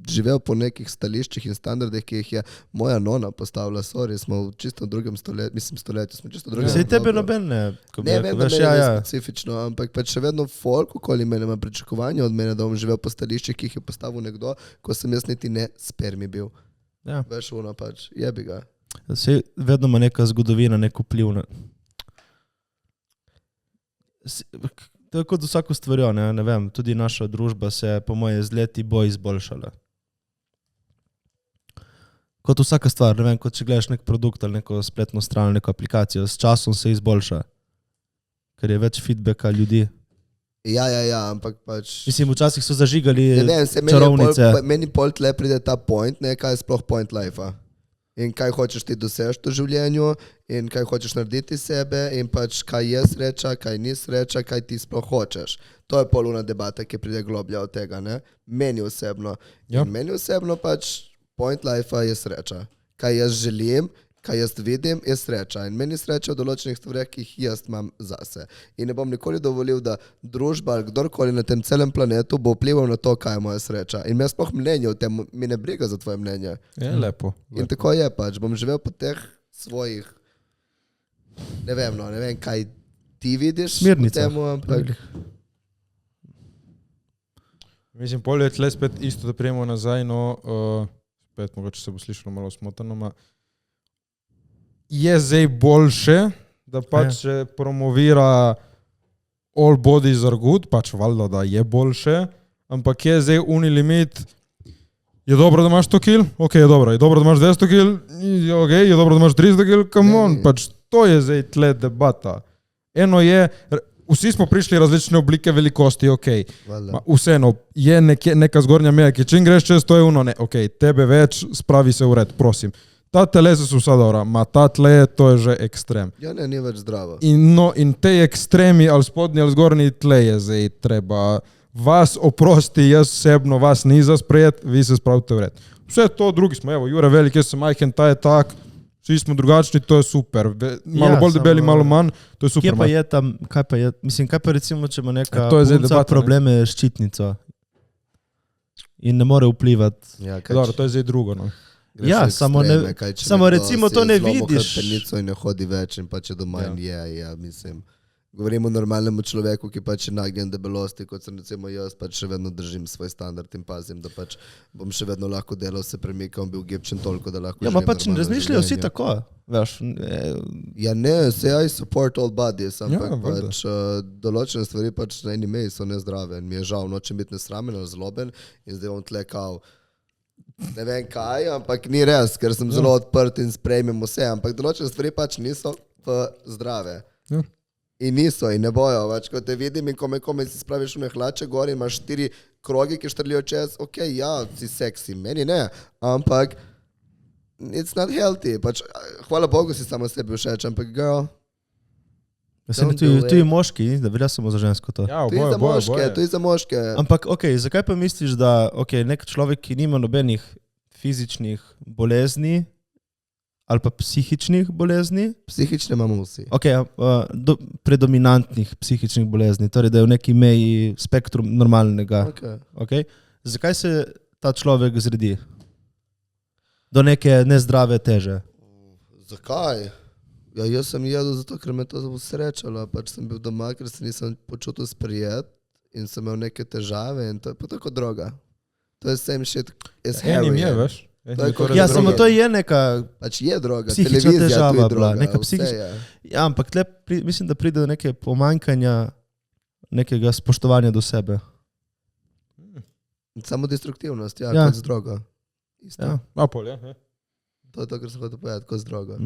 živel po nekih stališčih in standardih, ki jih je moja nona postavila. Sorry, smo v čisto drugem stoletju. Smo čisto drugem. Sej tebe noben ne. Ne vem, da meni je specifično, ampak pač še vedno folk, okoli mene ima pričakovanje od mene, da bom živel po stališčih, ki jih je postavil nekdo, ko sem jaz niti ne spermi bil. Ja. Veš, ono pač, jebi ga. Sej vedno ima neka zgodovina, nek vpliv na... To je kot vsako stvarjo, ne vem, tudi naša družba se po moje z leti bo izboljšala. Kot vsaka stvar, ne vem, kot če gledaš nek produkt ali neko spletno stran, neko aplikacijo, s časom se izboljša, ker je več feedbacka ljudi. Ja, ampak pač... Mislim, včasih so zažigali čarovnice. Meni pol tle pride ta point, ne, kaj je sploh point life-a. In kaj hočeš ti dosežiti v življenju, in kaj hočeš narediti sebe, in pač kaj je sreča, kaj ni sreča, kaj ti sploh hočeš. To je poluna debata, ki pride globlja od tega, ne? Meni osebno. Ja. Meni osebno pač point life-a je sreča. Kaj jaz želim kaj jaz vidim, je sreča. In meni sreča v določenih stvareh, ki jih jaz imam zase. In ne bom nikoli dovolil, da družba ali kdorkoli na tem celem planetu bo vplival na to, kaj je moja sreča. In me sploh mnenje o tem, mi ne briga za tvoje mnenje. Je lepo. In tako je pač, bom živel po teh svojih, ne vem, kaj ti vidiš Smernicah. v temu, ampak... Mislim, pol je tle spet isto, da prijemo nazaj, no, spet mogoče se bo slišalo malo smotrno, je zdaj boljše, da pač se promovira all bodies are good, pač valjda, da je boljše, ampak je zdaj limit, je dobro, da imaš 100 kil? Ok, je dobro da imaš 200 kil? Ok, je dobro, da imaš 300 kil? Come on, pač to je zdaj tle debata. Eno je, vsi smo prišli različne oblike velikosti, ok. Vseeno, je neka zgornja meja, ki čim greš čez, to je ono, ne, ok, tebe več, spravi se v red, prosim. Ta telesa so vsa dobra, ta tle, to je že ekstrem. Ja, ne, ni več zdravo. In te ekstremi, ali spodnji, ali zgornji tle je zdaj treba. Vas oprosti, jaz osebno, vas ni za sprejet, vi se spravite v red. Vse to, drugi smo, evo, Jure velik, jaz sem majhen, ta je tak, vsi smo drugačni, to je super. Malo bolj debeli, malo manj, to je super. Kje pa je tam, kaj pa recimo, če ima neka punca probleme s ščitnico in ne more vplivati. Ja, dobro, to je zdaj drugo, no. Ja, samo recimo to ne vidiš. In ne hodi več in pač je doma in mislim. Govorimo o normalnemu človeku, ki pač je nagnjen debelosti, kot sem recimo jaz, pač še vedno držim svoj standard in pazim, da pač bom še vedno lahko delal, se premikal, bil gibčen toliko, da lahko živim normalno življenje. Ja, pa pač ne razmišljajo vsi tako, veš. Ja ne, I support all bodies, ampak pač določene stvari pač na eni meji so nezdrave in mi je žal, nočem biti nesramen ali zloben in zdaj bom tle kao ne vem kaj, ampak ni res, ker sem zelo odprt in sprejmem vse, ampak določene stvari pač niso zdrave. Ja. In niso, in ne bojo, več, ko te vidim in kome si spraviš v hlače gor in imaš 4 krogi, ki štrlijo čez, ok, ja, si seksi, meni ne, ampak it's not healthy, pač hvala Bogu si samo sebi všeč, ampak girl, tu je moški, da velja samo za žensko to. Ja, tu je za moške. Ampak, ok, zakaj pa misliš, da nek človek, ki nima nobenih fizičnih bolezni ali pa psihičnih bolezni? Psihične imamo vsi. Ok, predominantnih psihičnih bolezni, torej da je v neki meji spektrum normalnega. Okay. Zakaj se ta človek zredi? Do neke nezdrave teže. Zakaj? Ja, jaz sem jedel zato, ker me to srečalo, pač sem bil doma, ker se nisem počutil sprijet in sem imel neke težave in to je pa tako droga. To je same shit as heroin. Enim je, veš? Ja, samo to je neka pač je droga, psihična težava droga, bila, neka ja, ampak tle mislim, da pride do neke pomanjkanja nekega spoštovanja do sebe. Samo destruktivnost, ja, kot z drogo. Ja. Apol, ja. To je to, kar se hoče povedati, kot z drogo.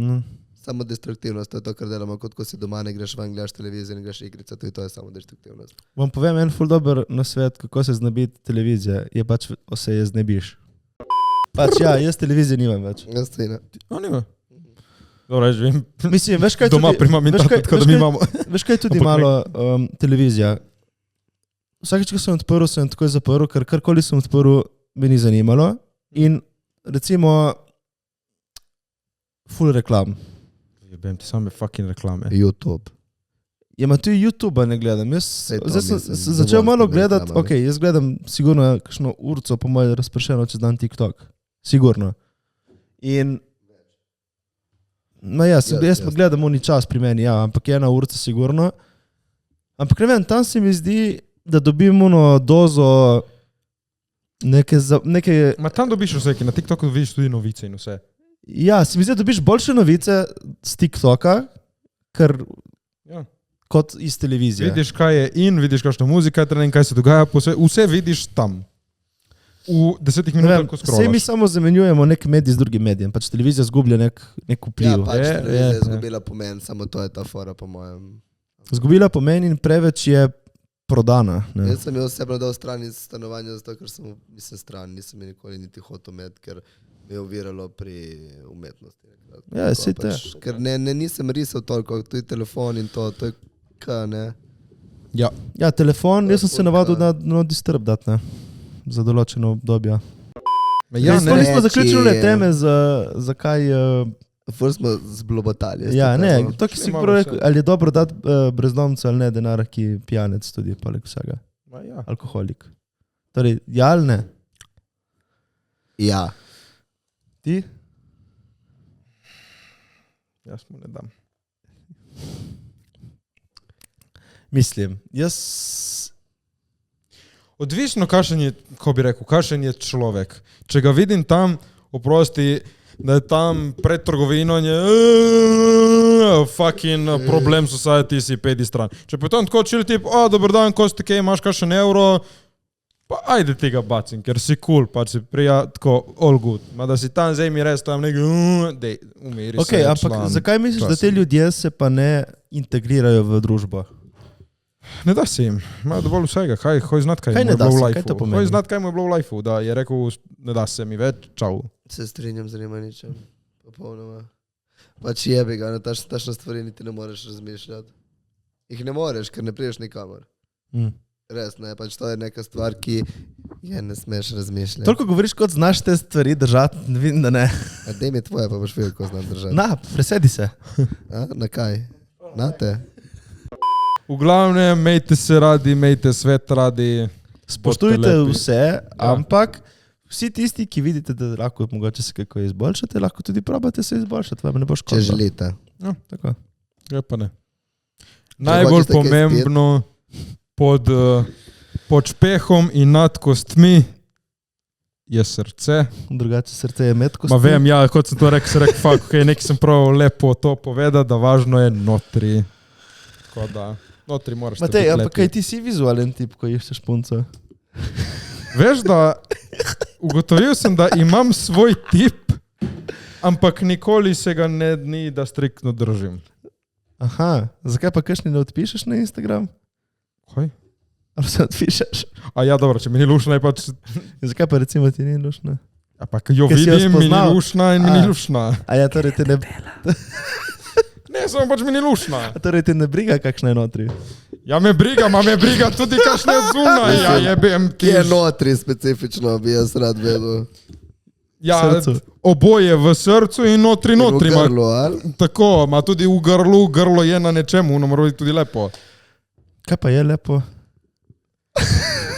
Samo destruktivnost, to je to, kar delamo, kot ko si doma, ne greš ven, gledaš televizijo, ne greš igrica, to je samo destruktivnost. Vam povem en ful dober nasvet, kako se znebiti televizije, je pač se je znebiš. Pač ja, jaz televizije nimam več. Jaz to ne. Nima. Dobro, živim. Mislim, veš kaj doma pri mami tako, tako da mi imamo. Veš kaj tudi malo televizija. Vsakič, ko sem odprl, sem takoj zaprl, ker karkoli sem odprl, me ni zanimalo. In recimo ful reklam. Jebem ti same fucking reklame. YouTube. Ja, ma tudi YouTube ne gledam. Jaz sem začel malo gledati, ok, jaz gledam sigurno kakšno urco, po moje razpršeno čez dan TikTok. Sigurno. In no jaz pa gledam oni čas pri meni, ja, ampak 1 urca sigurno. Ampak ne vem, tam se mi zdi, da dobim dozo neke... Ma tam dobiš vse, na TikToku vidiš tudi novice in vse. Ja, se mi zdi, da dobiš boljše novice z TikToka, ker kot iz televizije. Vidiš, kaj je in, vidiš, kakšna muzika je, kaj se dogaja, vse vidiš tam. V 10 minutah, ko scrollaš. Vse mi samo zamenjujemo nek medij z drugim medijem, pač televizija zgublja nek vpliv. Ja, pač televizija je zgubila pomen, samo to je ta fora po mojem. Zgubila pomen in preveč je prodana. Ne? Jaz sem jo osebno dal stran iz stanovanja, zato ker sem nisem nikoli niti hotel imeti, ker me je oviralo pri umetnosti. Ja, sej te. Ker nisem risal toliko, tudi telefon in to je kaj, ne? Ja, telefon, jaz sem se navadil na disturb dati, ne? Za določeno obdobje. Ja, nismo zaključili teme, zakaj Ful smo zblobotali. Ja, ne, to, ki si Malo prav vse. rekel, ali je dobro dati brezdomcu ali ne denar, ki pijanec tudi, poleg vsega. Ma ja. Alkoholik. Torej, ja ali ne? Ja. Ti? Jaz mu ne dam. Mislim, jaz... Odvisno, kakšen je, ko bi rekel, kakšen je človek. Če ga vidim tam, oprosti, da je tam pred trgovino in je fucking problem society si pedi stran. Če pa je tam tako chill tip, dober dan, ko ste kaj, imaš kakšen evro, pa ajde ti ga bacim, ker si cool, pa si prija tako all good. Ma da si tam zdaj mi res tam nekaj, dej, umiri Ok, se, ampak član. zakaj misliš, da te ljudje se pa ne integrirajo v družbo? Ne da se jim, ima dovolj vsega, hoj znat, kaj Kaj mu ne je da bilo v se, kaj lifeu. to pomeni? Hoj znat, kaj mu je bilo v lifeu, da je rekel, ne da se mi več, čau. Se strinjam z Rimaničem. Popolnoma. Pač jebi ga, na tašne stvari niti ne moreš razmišljati. Jih ne moreš, ker ne priješ nikamor. Res ne, pač to je neka stvar, ki je ne smeš razmišljati. Toliko govoriš, kot znaš te stvari držati, vidim, da ne. A dej mi tvoje, pa boš videl, ko znam držati. Na, presedi se. A, na kaj? Na te? V glavnem, mejte se radi, mejte svet radi. Spoštujte bodite lepi. vse, ampak vsi tisti, ki vidite, da lahko mogoče se kako izboljšate, lahko tudi probate se izboljšati, vam ne bo Če škodilo. želite. No, tako. Ja, pa ne. Najbolj hočete kaj pomembno pod špehom in nad kostmi je srce. Drugače srce je med kosti. Ma vem, ja, kot sem to rekel, sem rekel, fuck, okay, nekaj sem prav lepo to povedal, da važno je notri. Tako da, notri moraš Matej, biti ampak lepi. kaj ti si vizualen tip, ko iščeš punco? Veš, da ugotovil sem, da imam svoj tip, ampak nikoli se ga ne ni, da striktno držim. Aha, zakaj pa kakšni ne odpišeš na Instagram? Kaj? Ali se odpišeš? A ja, dobro, če mi ni lušna, je pač... Zakaj pa recimo ti ni lušno? A pa jo Ker si jo vidim, mi ni spoznal. lušna in mi ni lušna. A ja, torej te ne, Ne, samo pač mi ni lušna. torej te ne briga, kakšna je notri. Ja, me briga tudi kakšne od zunaj. Ja, jebem ti. Kje je notri specifično, bi jaz rad vedel. Ja, Srcu. oboje v srcu in notri. V Ma, grlu, ali? tako, ma tudi v grlu, grlo je na nečemu, no mora biti tudi lepo. Kaj pa je lepo?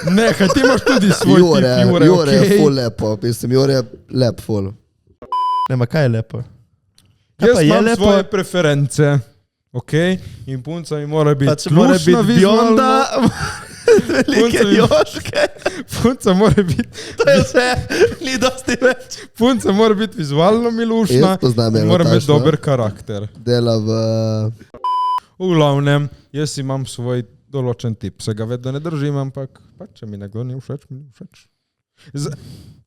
Ne, kaj ti imaš tudi svoj Jure, tip, Jure, Jure je okej? ful lepo, mislim, Jure je lep ful. Ne, ma kaj je lepo? Kaj Jaz pa je imam lepo? svoje preference, okej? In punca mi mora biti Pač mora lušna biti vizualno. bionda, velike Punca mi- joške. Punca mora biti, To je vse, ni dosti več. punca mora biti vizualno mi lušna, Jaz poznam in eno mora imeti takšno. dober karakter. Dela v... V glavnem, jaz imam svoj določen tip. Se ga vedno ne držim, ampak pa, če mi nekdo ni všeč, mi ni všeč.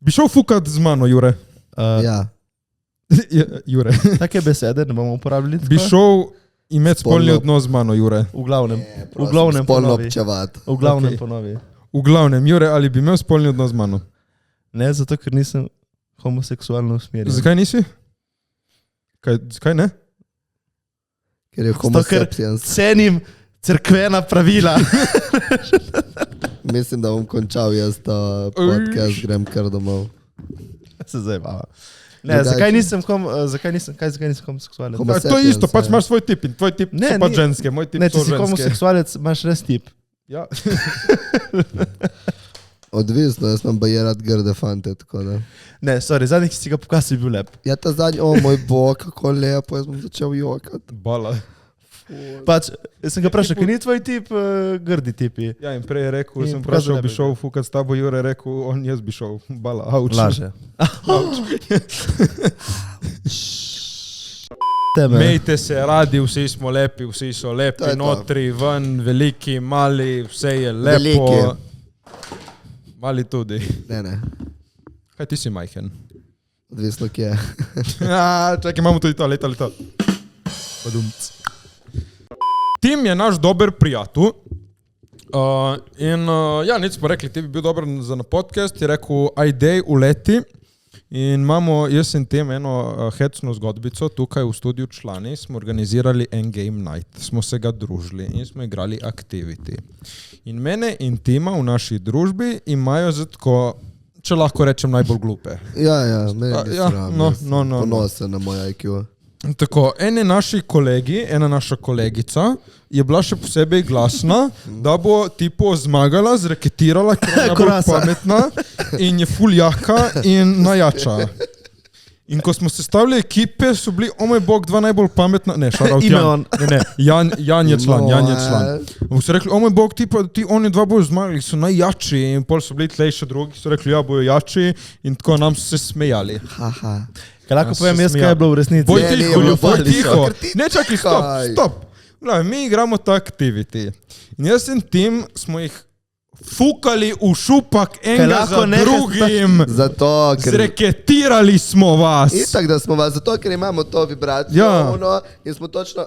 Bi šel fukat z mano, Jure? Ja. Jure. Take besede ne bomo uporabljali. Bi tako? šel imeti spolni Spolno- odnos z mano, Jure? V glavnem. Prosim, V glavnem spolno ponovi. občevat. V glavnem Okej. ponovi. V glavnem, Jure, ali bi imel spolni odnos z mano? Ne, zato ker nisem homoseksualno usmerjen. Zakaj nisi? Zakaj ne? Ker je Zato, ker homosapiens. cenim cerkvena pravila. Mislim, da bom končal jaz ta podcast, grem kar domov. Se zabava. Ne, Drugače- zakaj nisem homoseksualec? Homo- To je isto, sapiens, pač ja. imaš svoj tip in tvoj tip Ne, so pač ni- ženske, moj tip Ne, so če si ženske. homoseksualec, imaš res tip. Ja. Odvisno, jaz imam baje rad grde fante, tako da. Ne, sorry, zadnji, ki si ga pokazal, je bil lep. Ja, ta zadnji, o moj bog, kako lepo, jaz bom začel jokati. Bala. Pač, jaz sem ga vprašal, ker ni tvoj tip, grdi tipi. Ja, in prej je rekel, In sem pokazal vprašal, bi lebe. šel fukat s tabo, Jure je rekel, on jaz bi šel. Bala, auč. Laže. Tebe. Mejte se radi, vsi smo lepi, vsi so To lepi, je to. notri, ven, veliki, mali, vse je lepo. Veliki. Mali tudi. Ne, Kaj ti si majhen? odvisno kje. Čakaj, imamo tudi to, leta. Padumc. Tim je naš dober prijatelj. Ja, nič smo rekli, ti bi bil dober za na podcast, je rekel, ajdej, uleti. In imamo, jaz in tem eno hecno zgodbico, tukaj v studiu Člani smo organizirali en game night, smo se ga družili in smo igrali Activity. In mene in Tima v naši družbi imajo zato, če lahko rečem, najbolj glupe. Ja, meni je Ja, sram. no, jaz sem no. Ponosen na moj IQ. Tako, ena naša kolegica je bila še posebej glasna, da bo tipo zmagala, zreketirala, ker je bolj pametna in je ful jaka in najjača. In ko smo sestavili ekipe, so bili, o moj bog, dva najbolj pametna, ne, šarovt Jan. Jan je član. Ampak so rekli, o moj bog, ti oni dva bojo zmagali, so najjači in pol so bili tlej še drugi, so rekli, ja, bojo jači in tako nam so se smejali. Kaj lahko povem jaz, kaj je bilo v resnici? Bolj tiho. Ne, čakaj, stop. Gledaj, mi igramo ta activity. In jaz in tim smo jih fukali v šupak enega za drugim. Zato, ker... Zreketirali smo vas. Itak, da smo vas, zato, ker imamo to vibracijo in smo točno...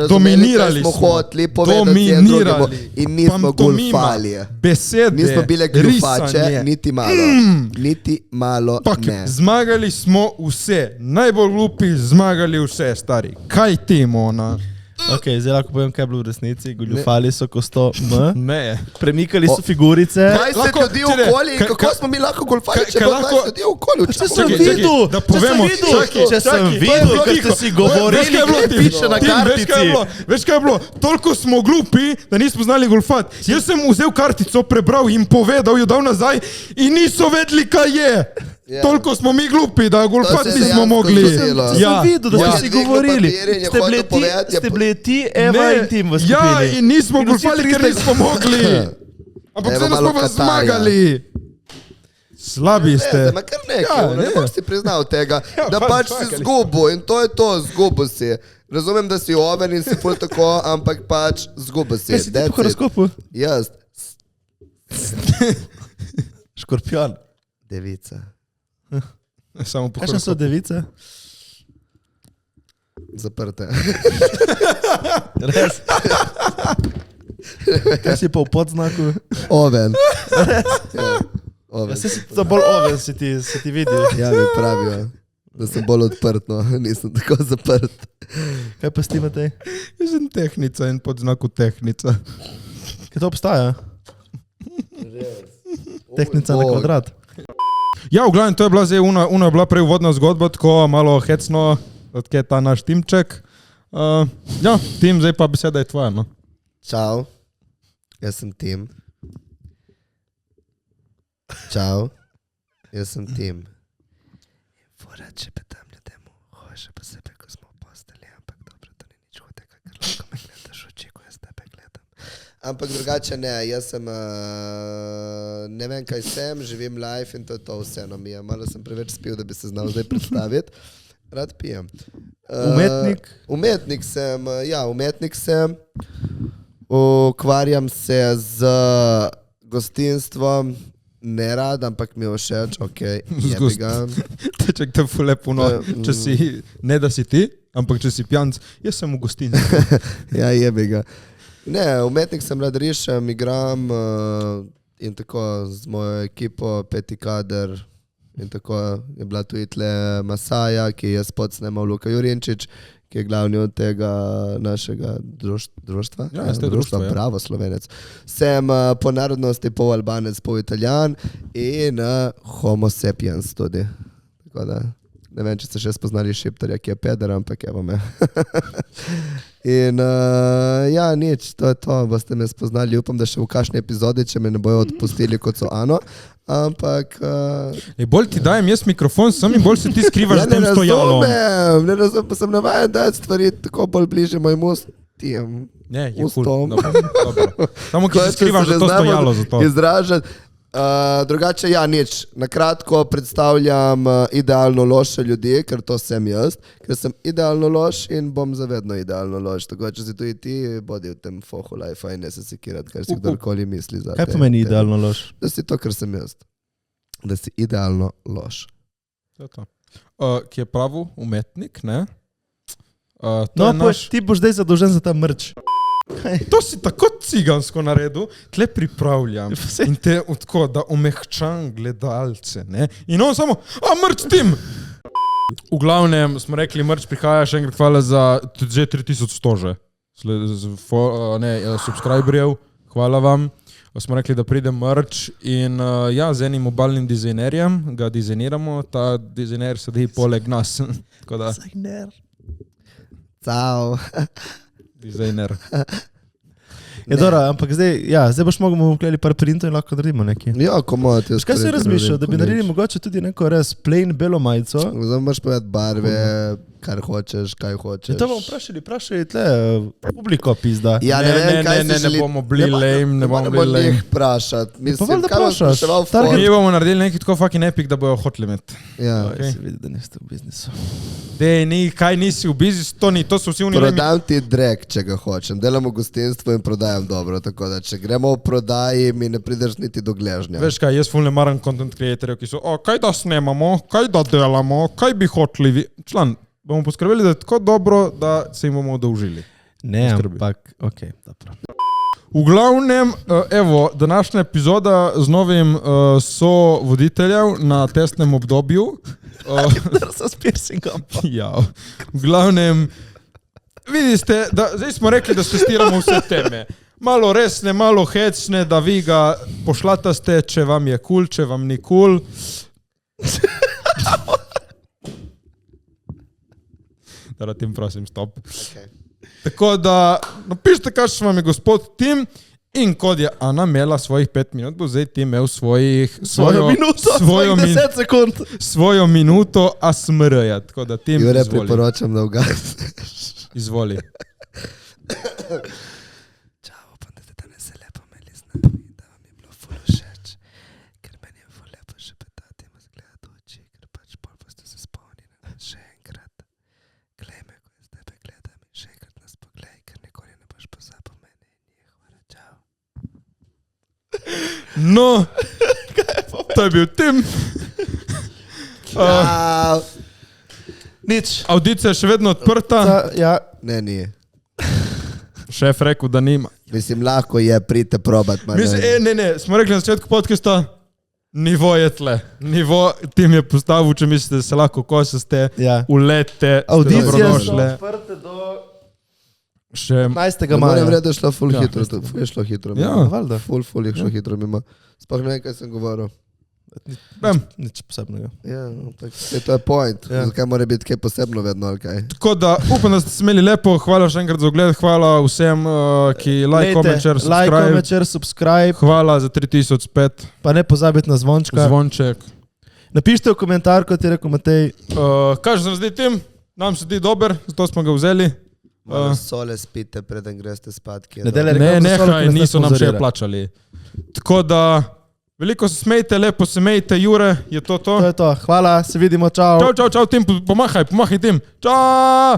Dominirali smo hoteli povedati drugemu in nismo golfali. Besede, nismo bile gljufače, niti malo ne. Zmagali smo vse, najbolj glupi zmagali vse, stari. Kaj ti, Mona? Ok, zdaj lahko povem, kaj je bilo v resnici. Goljufali so kosto Ne. Premikali so figurice. 20 ljudi okoli in kako smo mi lahko golfali, če bo 20 ljudi okoli? Če sem videl, da povemo, če sem videl, ker ste si govorili, kaj piše na kartici. Veš kaj je bilo? Toliko smo glupi, da nismo znali golfati. Jaz sem vzel kartico, prebral in povedal, jo dal nazaj in niso vedeli, kaj je. Toliko smo mi glupi, da golfati nismo mogli. Ja, sem videl, da ste si govorili. Ste bili ti, Eva in Tim v skupini. Ja, in nismo golfali, ker nismo mogli. Ampak vseeno smo vas zmagali. Slabi ste. Ma kar nekaj, ne boš si priznal tega, da pač si zgubil in to je to, zgubil si. Razumem, da si oven in si ful tako, ampak pač zgubil si. Kaj si ti po horoskopu? Jaz. Škorpion. Devica. Samo po Kakšne so device? Zaprte. Res? Kaj si pa v podznaku? Oven. Oven. Ja, si to bolj oven si ti vidi. Ja, mi pravijo, da sem bolj odprt, no. Nisem tako zaprt. Kaj pa s ti, Matej? Jaz sem tehnica in podznaku tehnica. Kaj to obstaja? Tehnica na kvadrat. Ja, v glavnem, to je bila zdaj una je bila prej uvodna zgodba, tako malo hecno, odkje je ta naš Timček. Ja, Tim, zdaj pa beseda je tvoja, no. Čau, jaz sem Tim. Čau, jaz sem Tim. Fora, če pa tam ljudemu hoče posebej, ko smo postali, ampak dobro, to ni nič hudega, ker lahko me gledaš v oči, ko jaz tebe gledam. Ampak drugače ne, jaz sem, ne vem kaj sem, živim life in to je to vseeno mi je. Malo sem preveč spil, da bi se znal zdaj predstaviti. Rad pijem. Umetnik? Umetnik sem, ja, umetnik sem. Ukvarjam se z gostinstvom, ne rad, ampak mi je všeč, okej, jebi ga. Teček te ful lepo, no, če si, ne da si ti, ampak če si pijanc, jaz sem v gostinstvu. Ja, jebi ga. Ne, umetnik sem, rad rišem, igram in tako z mojo ekipo, peti kader in tako je bila tudi tle Masaja, ki je spod snemal Luka Jurinčič, ki je glavni od tega našega društva. Ja, ste društva, ja. Bravo, Slovenec. Sem po narodnosti pol Albanec, pol Italijan in homo sapiens tudi. Tako da, ne vem, če ste še spoznali Šiptarja, ki je peder, ampak evo me. In ja, nič, to je to, boste me spoznali, upam, da še v kakšni epizodi, če me ne bojo odpustili kot so Ano, ampak... Bolj ti dajem jaz mikrofon, sam in bolj se ti skrivaš s tem stojalom. Ne razumem, pa sem navajen dati stvari tako bolj bliže mojim ustim. Ne, je ful, dobro. Samo ki se skrivaš za to stojalo za to. Izražati. Drugače, ja, nič. Nakratko predstavljam idealno loše ljudi, ker to sem jaz, ker sem idealno loš in bom zavedno idealno loš. Tako, če si tudi ti, bodi v tem fohu life in ne se sekirati, kar si kdorkoli misli za te. Kaj pomeni idealno loš? Da si to, kar sem jaz. Da si idealno loš. To je to. Ki je pravi umetnik, ne? No, ti boš zdaj zadolžen za ta mrč. To si tako cigansko naredil, tle pripravljam in te tako, da omehčam gledalce, ne? In on samo, mrč Tim! V glavnem smo rekli, mrč prihaja, še enkrat hvala za že 3100 že. Subscriberjev, hvala vam. smo rekli, da pride merch in ja, z enim obalnim dizajnerjem ga dizajniramo, ta dizajner sedi poleg nas. Tako da, Cao. dizajner. Je dobro, ampak zdaj boš mogel vkleli par printov in lahko naredimo nekaj. Ja, komod. Kaj si razmišljal, da bi naredili mogoče tudi neko res plain belo majico? Zdaj moraš povedati barve, kar hočeš, kaj hočeš. In to bomo vprašali tle publiko pizda. Ja, ne vem, kaj si ne želi. bomo bili lame, ne bomo bili lame. njih vprašati. Pa Mislim, valjda kaj boš vprašaš. spraševal Target- fol? Mi bomo naredili nekaj tako fucking epic, da bojo hoteli imeti. Ja. Okay. Se vidi, da niste v biznisu. Dej, kaj nisi v biznisu, to so vsi oni lame. Prodam ti drek, če ga hočem. Delam v gostinstvu in prodajam dobro. Tako da, če gremo v prodaji, mi ne prideš niti do gležnja. Veš kaj, jaz ful ne maram content creatorjev, ki so, kaj da snemamo, kaj da delamo, kaj bi hoteli vi. Član, bomo poskrbeli, da je tako dobro, da se jim bomo odolžili. Ne, Skrbi. ampak, okej, dobro. V glavnem, evo, današnja epizoda z novim sovoditeljem na testnem obdobju. So s piercingom. Ja, v glavnem, vidite, da zdaj smo rekli, da testiramo vse teme. Malo resne, malo hecne, da vi ga pošlataste, če vam je kul, če vam ni kul. Da, Tim, prosim, stop. Okay. Tako da napišite, kakšen vam je gospod Tim in kot je Ana imela svojih 5 minut, bo zdaj Tim imel svojo minuto, svojih 10 sekund. svojo minuto ASMR-ja. Tako da Tim, Jure, izvoli. priporočam, da ugasneš. Izvoli. Čau, upam, da ste danes lepo imeli z nami, da vam je bilo ful všeč, ker meni je ful lepo šepetati in vas gledati v oči, ker pač pol boste se spomnili na nas še enkrat. Glej me, ko jaz tebe gledam in še enkrat nas poglej, ker nikoli ne boš pozabil mene in njih. Hvala, čau. No, to je bil Tim. Čau. Nič. Audicija je še vedno odprta. Ja, Ne, ni. Šef rekel, da nima. Mislim, lahko je, pridite probat. Ne, smo rekli na začetku podcasta, nivo je tle. Nivo Tim je postavil, če mislite, da se lahko kosaste, ja. ulete, Audicije so dobrodošle. odprte do Še 15. Moram maja. reči, da je šlo ful Ja. hitro. Ful je šlo hitro. Ja. mimo. Valjda. Ful je šlo hitro mimo. Sploh ne vem, kaj sem govoril. Bam. Nič posebnega. Ja, ampak to je point. Ja. Zakaj mora biti kaj posebno vedno ali kaj? Tako da upam, da ste se imeli lepo. Hvala še enkrat za ogled. Hvala vsem, ki like, comment, share, Like, subscribe. comment, share, subscribe. Hvala za 3000 spet. Pa ne pozabite na zvončka. Zvonček. Napišite v komentar, kot je rekel Matej. Kaj se vam zdi Tim? Nam se zdi dober, zato smo ga vzeli. Malo sole spite, preden greste spat. ki je Nedelja dobro. Ne, reklama za solo, nehaj, ki nas ne niso nam še sponzorira. plačali. Tako da, veliko se smejte, lepo se mejte, Jure, je to. To je to. Hvala, se vidimo, čau. Čau, Tim, pomahaj Tim. Čau!